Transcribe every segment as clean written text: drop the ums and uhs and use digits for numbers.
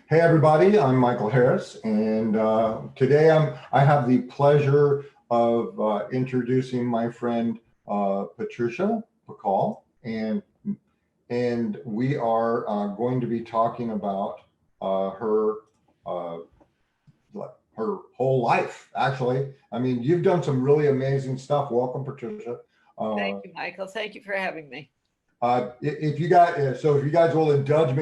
Hey everybody, I'm Michael Harris, and today I have the pleasure of introducing my friend Patricia Bacall, and we are going to be talking about her uh, her whole life. Actually, I mean, you've done some really amazing stuff. Welcome, Patricia. Thank Uh, you, Michael. Thank you for having me. if you guys, so if you guys will indulge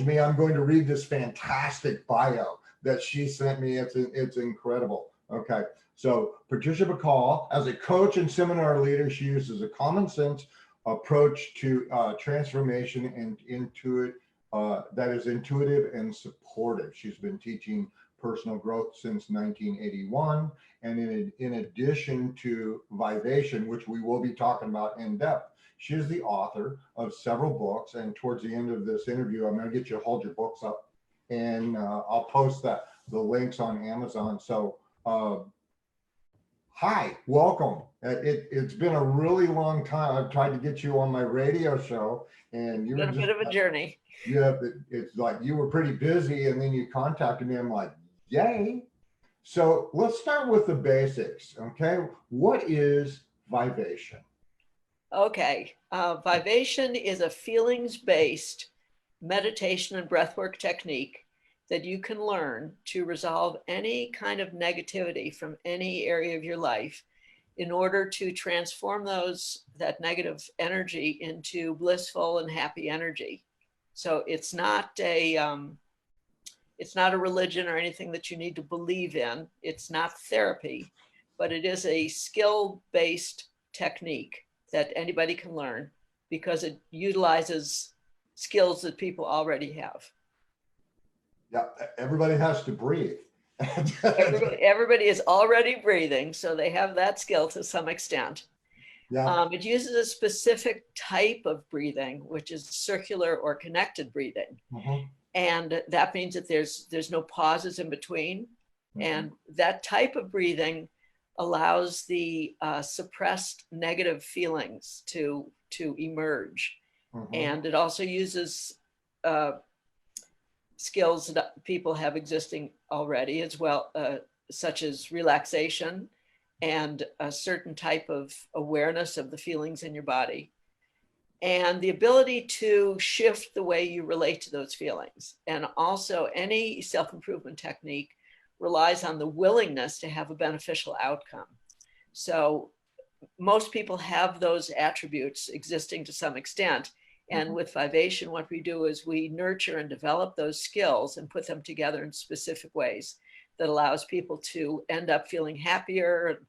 me, I'm going to read this fantastic bio that she sent me. It's incredible. Okay, so Patricia Bacall, as a coach and seminar leader, she uses a common sense approach to transformation and that is intuitive and supportive. She's been teaching personal growth since 1981, and in addition to Vivation, which we will be talking about in depth. She is the author of several books, and towards the end of this interview, I'm going to get you to hold your books up, and I'll post the links on Amazon. So, hi, welcome. It's been a really long time. I've tried to get you on my radio show, and It's you were been a just bit of a journey. yeah. It's like you were pretty busy, and then you contacted me. I'm like, yay! So let's start with the basics. Okay, what is Vivation? Okay. Vivation is a feelings-based meditation and breathwork technique that you can learn to resolve any kind of negativity from any area of your life in order to transform that negative energy into blissful and happy energy. So it's not a religion or anything that you need to believe in. It's not therapy, but it is a skill-based technique that anybody can learn because it utilizes skills that people already have. Yeah, everybody has to breathe. Everybody is already breathing, so they have that skill to some extent. Yeah. It uses a specific type of breathing, which is circular or connected breathing. Mhm. And that means that there's no pauses in between. And that type of breathing allows the suppressed negative feelings to emerge. And it also uses skills that people have existing already as well, such as relaxation and a certain type of awareness of the feelings in your body, and the ability to shift the way you relate to those feelings. And also, any self-improvement technique relies on the willingness to have a beneficial outcome. So most people have those attributes existing to some extent. And with Vivation, what we do is we nurture and develop those skills and put them together in specific ways that allows people to end up feeling happier,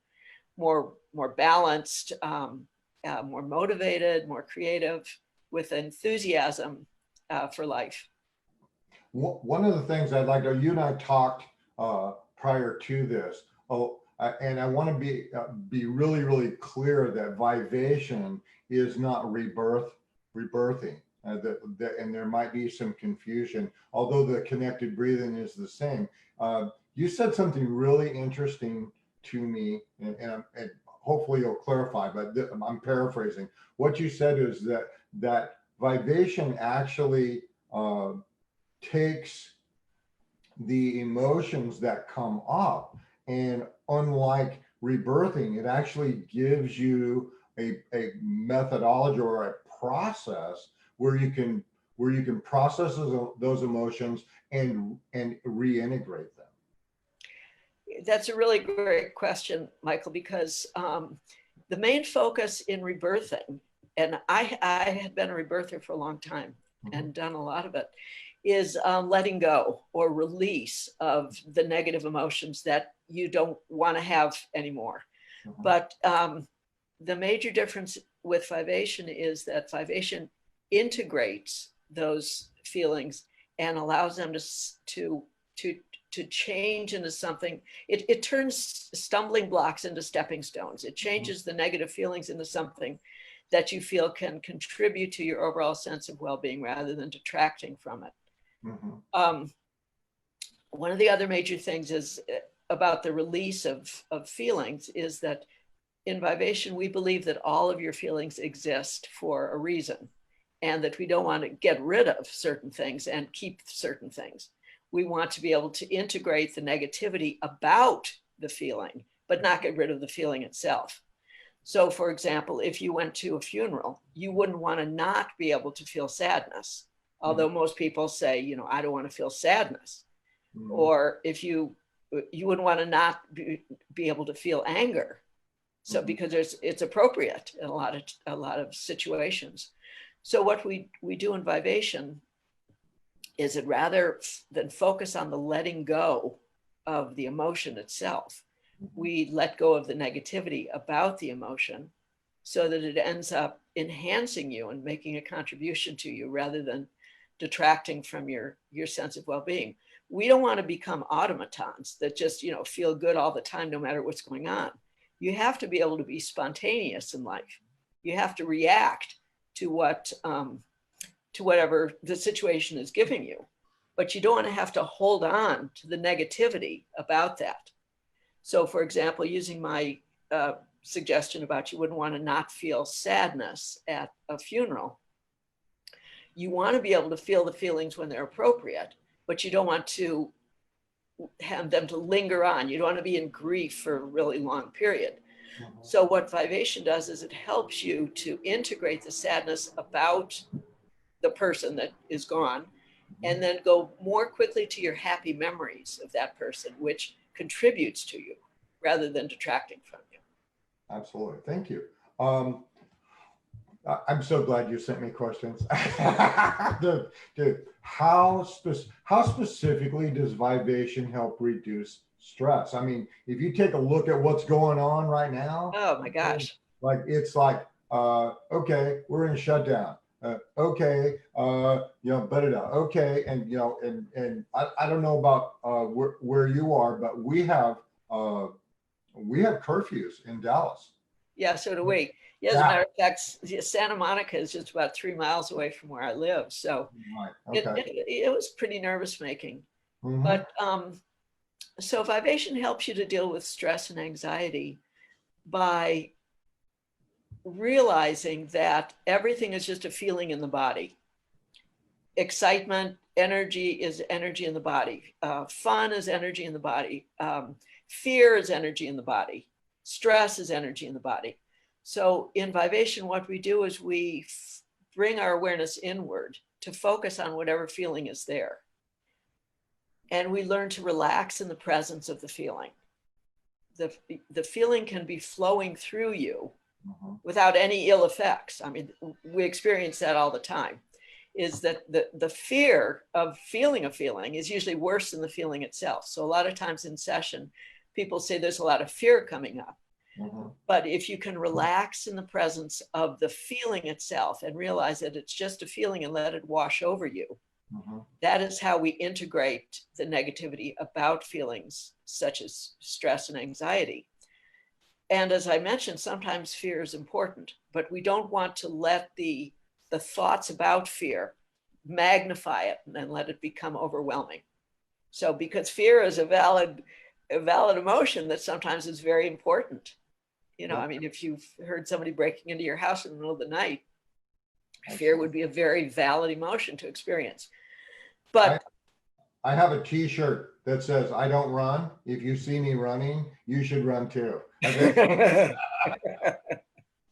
more balanced, more motivated, more creative, with enthusiasm for life. One of the things I'd like to, you and I talked prior to this. And I want to be really clear that Vivation is not rebirthing. And there might be some confusion, although the connected breathing is the same. You said something really interesting to me, and hopefully you'll clarify, but I'm paraphrasing. What you said is that Vivation actually takes the emotions that come up, and unlike rebirthing, it actually gives you a methodology or a process where you can process those emotions and reintegrate them. That's a really great question, Michael, because the main focus in rebirthing, and I had been a rebirther for a long time and done a lot of it, is letting go or release of the negative emotions that you don't want to have anymore. But the major difference with Vivation is that Vivation integrates those feelings and allows them to change into something. It turns stumbling blocks into stepping stones. It changes the negative feelings into something that you feel can contribute to your overall sense of well-being rather than detracting from it. One of the other major things is about the release of feelings is that in Vivation, we believe that all of your feelings exist for a reason, and that we don't want to get rid of certain things and keep certain things. we want to be able to integrate the negativity about the feeling, but not get rid of the feeling itself. So for example, if you went to a funeral, you wouldn't want to not be able to feel sadness. Although most people say, you know, I don't want to feel sadness. Or if you wouldn't want to not be able to feel anger. So because it's appropriate in a lot of situations. So what we do in Vivation is that rather than focus on the letting go of the emotion itself, we let go of the negativity about the emotion so that it ends up enhancing you and making a contribution to you rather than detracting from your sense of well-being. We don't want to become automatons that just, you know, feel good all the time, no matter what's going on. You have to be able to be spontaneous in life. You have to react to whatever the situation is giving you, but you don't want to have to hold on to the negativity about that. So for example, using my suggestion about you wouldn't want to not feel sadness at a funeral. You want to be able to feel the feelings when they're appropriate, but you don't want to have them to linger on. You don't want to be in grief for a really long period. So what Vivation does is it helps you to integrate the sadness about the person that is gone and then go more quickly to your happy memories of that person, which contributes to you rather than detracting from you. Absolutely. Thank you. I'm so glad you sent me questions. Dude, how specifically does Vivation help reduce stress? I mean, if you take a look at what's going on right now, oh my gosh, like it's like, okay, we're in a shutdown. Okay, okay, and you know, and I don't know about where you are, but we have curfews in Dallas. Yeah, so do we. Yeah, as a matter of fact, Santa Monica is just about 3 miles away from where I live. So right. Okay. it was pretty nervous making. But so Vivation helps you to deal with stress and anxiety by realizing that everything is just a feeling in the body. Excitement, energy is energy in the body. Fun is energy in the body. Fear is energy in the body. Stress is energy in the body. So in Vivation, what we do is we bring our awareness inward to focus on whatever feeling is there. And we learn to relax in the presence of the feeling. The feeling can be flowing through you without any ill effects. I mean, we experience that all the time, is that the fear of feeling a feeling is usually worse than the feeling itself. So a lot of times in session, people say there's a lot of fear coming up. But if you can relax in the presence of the feeling itself and realize that it's just a feeling and let it wash over you, that is how we integrate the negativity about feelings such as stress and anxiety. And as I mentioned, sometimes fear is important, but we don't want to let the thoughts about fear magnify it and then let it become overwhelming. So because fear is a valid emotion that sometimes is very important. You know, I mean, if you've heard somebody breaking into your house in the middle of the night, fear would be a very valid emotion to experience. But I have a t-shirt that says, I don't run. If you see me running, you should run too. Okay.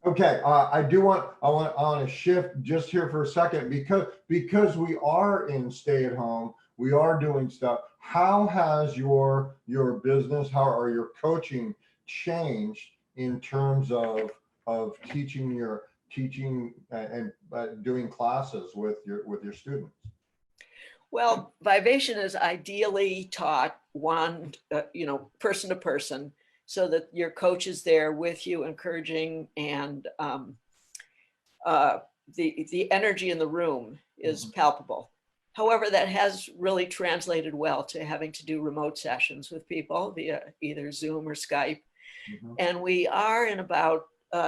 Okay. I want to shift just here for a second because we are in stay at home. We are doing stuff. How has your business, or your coaching changed in terms of teaching and doing classes with your students? Well, Vivation is ideally taught person to person, so that your coach is there with you, encouraging, and the energy in the room is palpable. However, that has really translated well to having to do remote sessions with people via either Zoom or Skype. And we are in about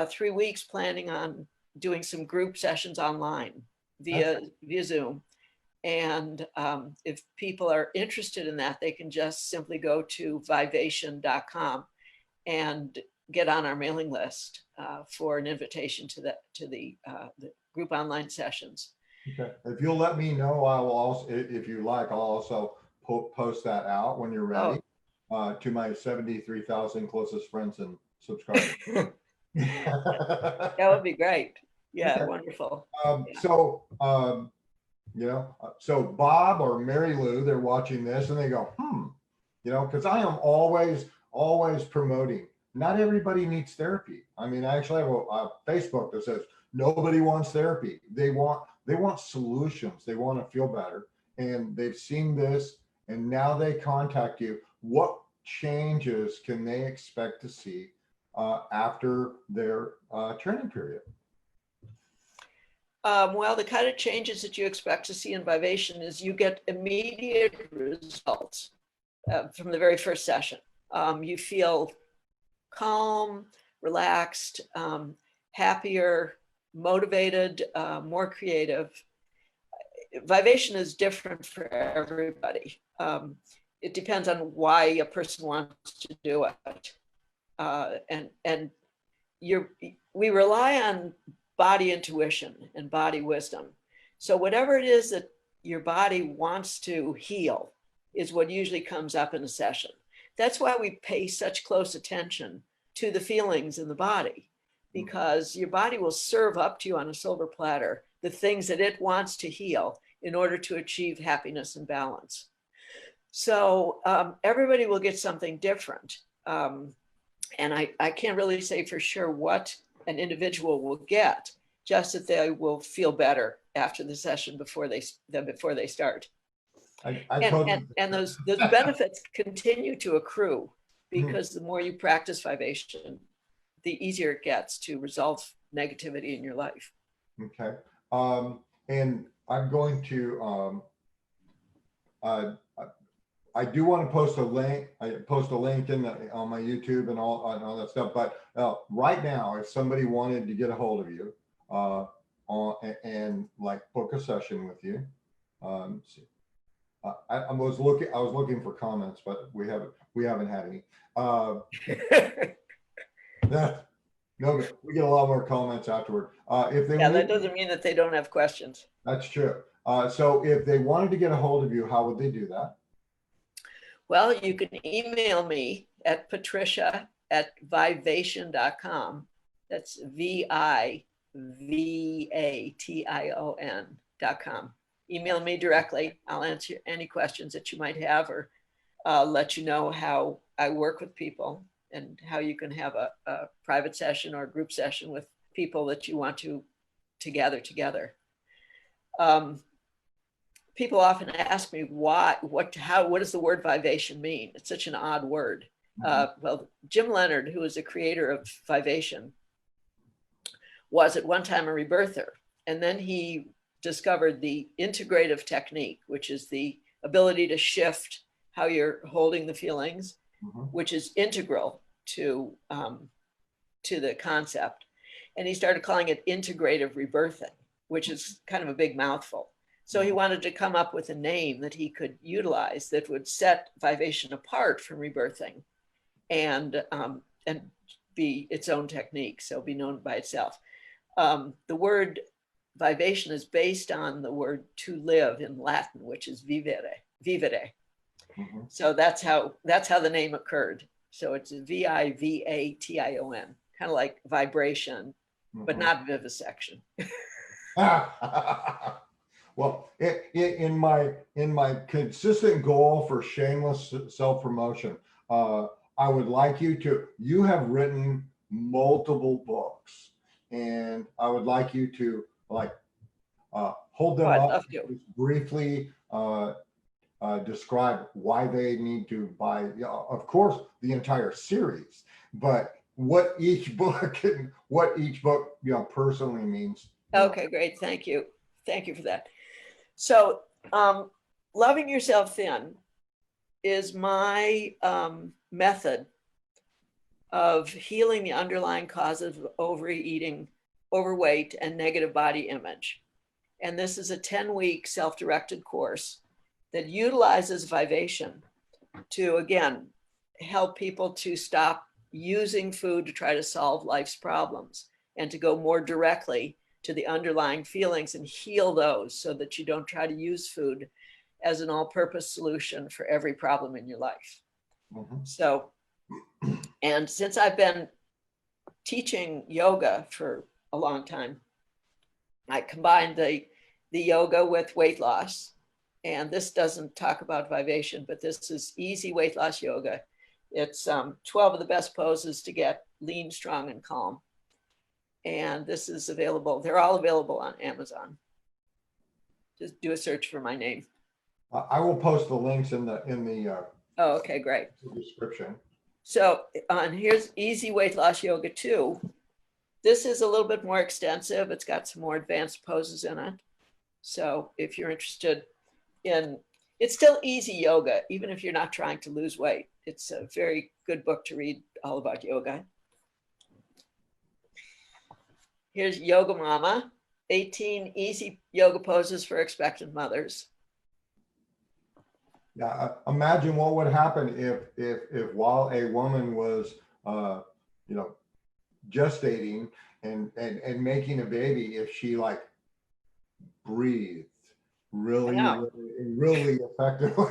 3 weeks planning on doing some group sessions online via Zoom. And if people are interested in that, they can just simply go to vivation.com and get on our mailing list for an invitation to the group online sessions. Okay. If you'll let me know, I will also, if you like, I'll also post that out when you're ready to my 73,000 closest friends and subscribers. That would be great. Yeah, wonderful. So, so Bob or Mary Lou, they're watching this and they go, because I am always promoting. Not everybody needs therapy. I mean, I actually have a Facebook that says nobody wants therapy. They want solutions. They want to feel better, and they've seen this, and now they contact you. What changes can they expect to see after their training period? Well, the kind of changes that you expect to see in Vivation is you get immediate results from the very first session. You feel calm, relaxed, happier, motivated, more creative. Vivation is different for everybody. It depends on why a person wants to do it. And we rely on body intuition and body wisdom. So whatever it is that your body wants to heal is what usually comes up in a session. That's why we pay such close attention to the feelings in the body, because your body will serve up to you on a silver platter the things that it wants to heal in order to achieve happiness and balance. So everybody will get something different. And I can't really say for sure what an individual will get, just that they will feel better after the session before they start. And those benefits continue to accrue, because the more you practice Vivation, the easier it gets to resolve negativity in your life. Okay. And I'm going to, I do want to post a link. I post a link on my YouTube and all that stuff. But right now, if somebody wanted to get a hold of you and like book a session with you, I was looking for comments, but we haven't had any. No, we get a lot more comments afterward. That doesn't mean that they don't have questions. That's true. So if they wanted to get a hold of you, how would they do that? Well, you can email me at patricia@vivation.com. That's VIVATION.com. Email me directly. I'll answer any questions that you might have, or let you know how I work with people and how you can have a private session or a group session with people that you want to gather together. People often ask me what does the word Vivation mean? It's such an odd word. Well, Jim Leonard, who is the creator of Vivation, was at one time a rebirther, and then he discovered the integrative technique, which is the ability to shift how you're holding the feelings, which is integral to the concept. And he started calling it integrative rebirthing, which is kind of a big mouthful. So he wanted to come up with a name that he could utilize that would set Vivation apart from rebirthing and be its own technique, so be known by itself. The word Vivation is based on the word to live in Latin, which is vivere. So that's how the name occurred. So it's VIVATION, kind of like vibration, but not vivisection. Well, in my consistent goal for shameless self-promotion, I would like you have written multiple books, and I would like you to hold them up, briefly describe why they need to buy, of course, the entire series, but what each book personally means. Okay, great. Thank you for that. So loving yourself thin is my method of healing the underlying causes of overeating, overweight, and negative body image. And this is a 10-week self-directed course that utilizes Vivation to, again, help people to stop using food to try to solve life's problems and to go more directly to the underlying feelings and heal those, so that you don't try to use food as an all-purpose solution for every problem in your life. Mhm. So, and since I've been teaching yoga for a long time, I combined the yoga with weight loss. And this doesn't talk about Vivation, but this is easy weight loss yoga. It's 12 of the best poses to get lean, strong, and calm. And this is available. They're all available on Amazon. Just do a search for my name. I will post the links in the Oh, okay, great. description. So here's Easy Weight Loss Yoga 2. This is a little bit more extensive. It's got some more advanced poses in it. So if you're interested in, it's still easy yoga, even if you're not trying to lose weight. It's a very good book to read all about yoga. Here's Yoga Mama, 18 easy yoga poses for expectant mothers. Yeah, imagine what would happen if while a woman was, gestating and making a baby, if she like breathed really effectively.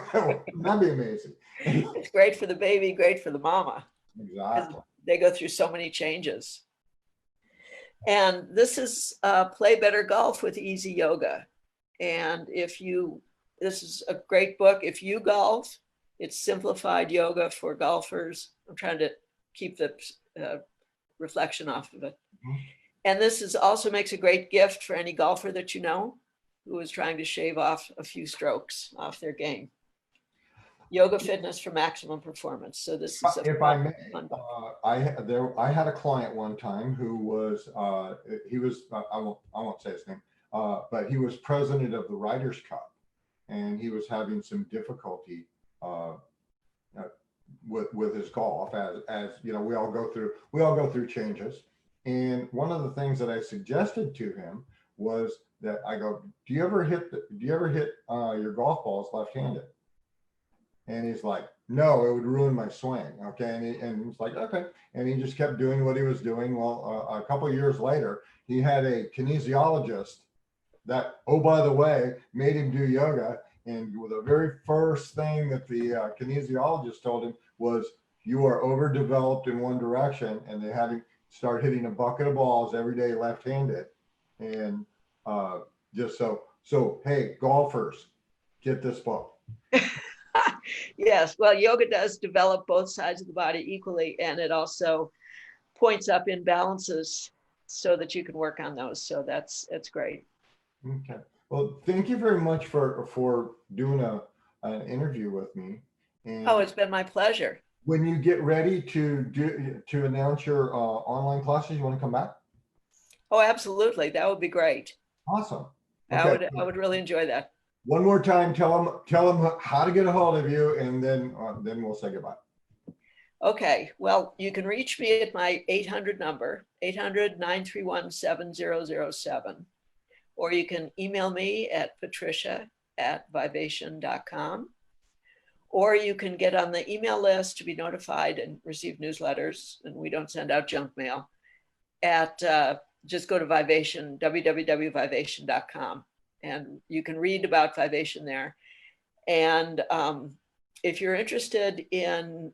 That'd be amazing. It's great for the baby, great for the mama. Exactly. They go through so many changes. And this is Play Better Golf with Easy Yoga. And this is a great book. If you golf, it's simplified yoga for golfers. I'm trying to keep the reflection off of it. Mm-hmm. And this also makes a great gift for any golfer that you know who is trying to shave off a few strokes off their game. Yoga fitness for maximum performance. So this is if I may, I had a client one time who was I won't say his name, but he was president of the Ryder Cup, and he was having some difficulty with his golf, as you know, we all go through changes. And one of the things that I suggested to him was that I go, do you ever hit your golf balls left-handed? And he's like, no, it would ruin my swing. Okay. And he's like, okay. And he just kept doing what he was doing. Well, a couple of years later, he had a kinesiologist that, oh, by the way, made him do yoga. And the very first thing that the kinesiologist told him was, you are overdeveloped in one direction. And they had him start hitting a bucket of balls every day left-handed. And just so, hey, golfers, get this book. Yes, well, yoga does develop both sides of the body equally, and it also points up imbalances so that you can work on those. So that's great. Okay. Well, thank you very much for doing an interview with me. And oh, it's been my pleasure. When you get ready to announce your online classes, you want to come back? Oh, absolutely. That would be great. Awesome. Okay. I would really enjoy that. One more time, tell them how to get a hold of you, and then we'll say goodbye. Okay. Well, you can reach me at my 800 number, 800-931-7007, or you can email me at patricia@vivation.com, or you can get on the email list to be notified and receive newsletters, and we don't send out junk mail, at just go to Vivation, www.vivation.com. And you can read about Vivation there. And if you're interested in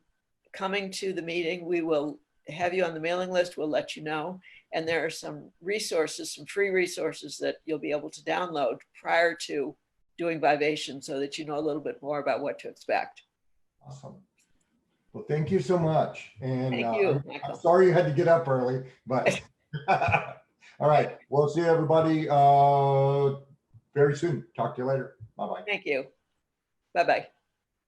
coming to the meeting, we will have you on the mailing list. We'll let you know. And there are some resources, some free resources that you'll be able to download prior to doing Vivation, so that you know a little bit more about what to expect. Awesome. Well, thank you so much. And thank you, Michael. I'm sorry you had to get up early, but all right. We'll see everybody very soon. Talk to you later. Bye-bye. Thank you. Bye-bye.